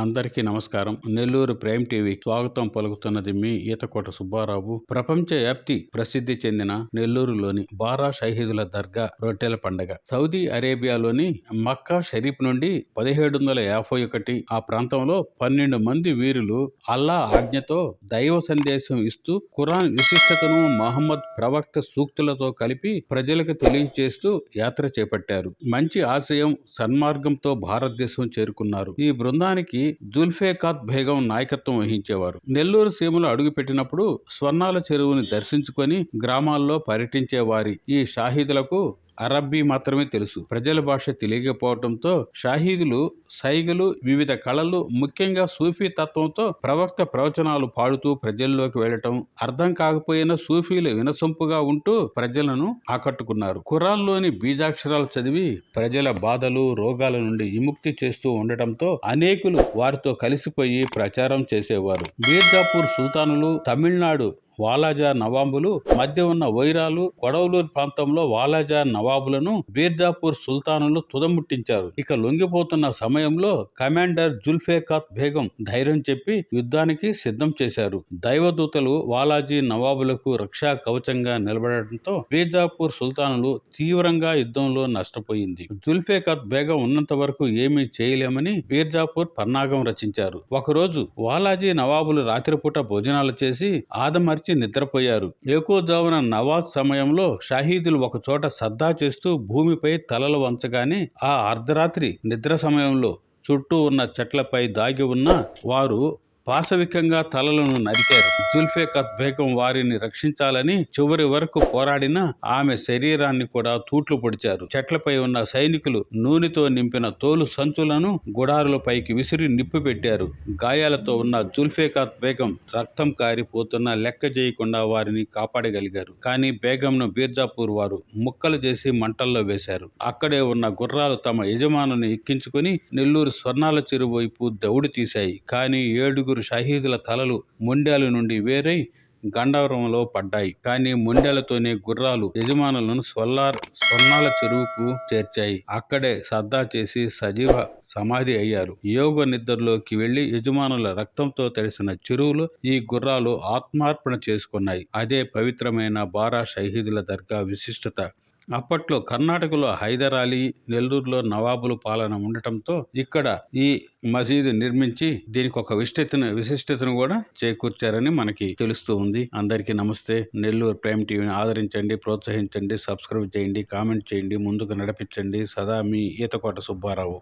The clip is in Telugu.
అందరికీ నమస్కారం. నెల్లూరు ప్రైమ్ టీవీ స్వాగతం పలుకుతున్నది మీ ఈతకోట సుబ్బారావు. ప్రపంచ వ్యాప్తి ప్రసిద్ధి చెందిన నెల్లూరులోని బారా షహీదుల దర్గా రొట్టెల పండగ సౌదీ అరేబియాలోని మక్కా షరీఫ్ నుండి 1751 ఆ ప్రాంతంలో 12 మంది వీరులు అల్లా ఆజ్ఞతో దైవ సందేశం ఇస్తూ ఖురాన్ విశిష్టతను మహమ్మద్ ప్రవక్త సూక్తులతో కలిపి ప్రజలకు తెలియజేస్తూ యాత్ర చేపట్టారు. మంచి ఆశయం, సన్మార్గంతో భారతదేశం చేరుకున్నారు. ఈ బృందానికి జుల్ఫికార్ బేగం నాయకత్వం వహించేవారు. నెల్లూరు సీమలో అడుగుపెట్టినప్పుడు స్వర్ణాల చెరువుని దర్శించుకొని గ్రామాల్లో పర్యటించే వారి ఈ షాహీదులకు అరబ్బీ మాత్రమే తెలుసు. ప్రజల భాష తెలియకపోవడంతో షాహీదులు సైగలు, వివిధ కళలు, ముఖ్యంగా సూఫీ తత్వంతో ప్రవక్త ప్రవచనాలు పాడుతూ ప్రజల్లోకి వెళ్లటం, అర్థం కాకపోయినా సూఫీలు వినసొంపుగా ఉంటూ ప్రజలను ఆకట్టుకున్నారు. ఖురాన్లోని బీజాక్షరాలు చదివి ప్రజల బాధలు, రోగాల నుండి విముక్తి చేస్తూ ఉండటంతో అనేకులు వారితో కలిసిపోయి ప్రచారం చేసేవారు. బీర్జాపూర్ సుల్తానులు, తమిళనాడు వాలాజా నవాబులు మధ్య ఉన్న వైరాలు, కొడవలూరు ప్రాంతంలో వాలాజా నవాబులను బీర్జాపూర్ సుల్తానులు తుదముట్టించారు. ఇక లొంగిపోతున్న సమయంలో కమాండర్ జుల్ఫికార్ బేగం ధైర్యం చెప్పి యుద్ధానికి సిద్ధం చేశారు. దైవదూతలు వాలాజీ నవాబులకు రక్షా కవచంగా నిలబడటంతో బీర్జాపూర్ సుల్తానులు తీవ్రంగా యుద్ధంలో నష్టపోయింది. జుల్ఫికార్ బేగం ఉన్నంత వరకు ఏమీ చేయలేమని బీర్జాపూర్ పన్నాగం రచించారు. ఒకరోజు వాలాజీ నవాబులు రాత్రిపూట భోజనాలు చేసి ఆదమర్చి నిద్రపోయారు. ఏకోజామున నవాజ్ సమయంలో షాహీదులు ఒక చోట సద్దా చేస్తూ భూమిపై తలలు వంచగానే ఆ అర్ధరాత్రి నిద్ర సమయంలో చుట్టూ ఉన్న చెట్లపై దాగి ఉన్న వారు పాశవికంగా తలలను నరికారు. జుల్ఫికార్ బేగం వారిని రక్షించాలని చివరి వరకు పోరాడిన ఆమె శరీరాన్ని కూడా తూట్లు పొడిచారు. చెట్లపై ఉన్న సైనికులు నూనెతో నింపిన తోలు సంచులను గుడారులపైకి విసిరి నిప్పు పెట్టారు. గాయాలతో ఉన్న జుల్ఫికార్ బేగం రక్తం కారిపోతున్నా లెక్క చేయకుండా వారిని కాపాడగలిగారు. కానీ బేగంను బీర్జాపూర్ వారు ముక్కలు చేసి మంటల్లో వేశారు. అక్కడే ఉన్న గుర్రాలు తమ యజమానుని ఎక్కించుకుని నెల్లూరు స్వర్ణాల చెరువు వైపు దౌడు తీశాయి. కానీ 7 షహీదుల తలలు మొండ్యాల నుండి వేరై గండవరంలో పడ్డాయి. కానీ మొండ్యాలతోనే గుర్రాలు యజమానులను స్వర్ణాల చెరువుకు చేర్చాయి. అక్కడే సద్దా చేసి సజీవ సమాధి అయ్యారు. యోగ నిద్రలోకి వెళ్లి యజమానుల రక్తంతో తడిసిన చెరువులో ఈ గుర్రాలు ఆత్మార్పణ చేసుకున్నాయి. అదే పవిత్రమైన బారా షహీదుల దర్గా విశిష్టత. అప్పట్లో కర్ణాటకలో హైదర్ అలీ, నెల్లూరులో నవాబుల పాలన ఉండటంతో ఇక్కడ ఈ మసీదు నిర్మించి దీనికి ఒక విశిష్టతను కూడా చేకూర్చారని మనకి తెలుస్తూ ఉంది. అందరికీ నమస్తే. నెల్లూరు ప్రైమ్ టీవీని ఆదరించండి, ప్రోత్సహించండి, సబ్స్క్రైబ్ చేయండి, కామెంట్ చేయండి, ముందుకు నడిపించండి. సదా మీ ఈతకోట సుబ్బారావు.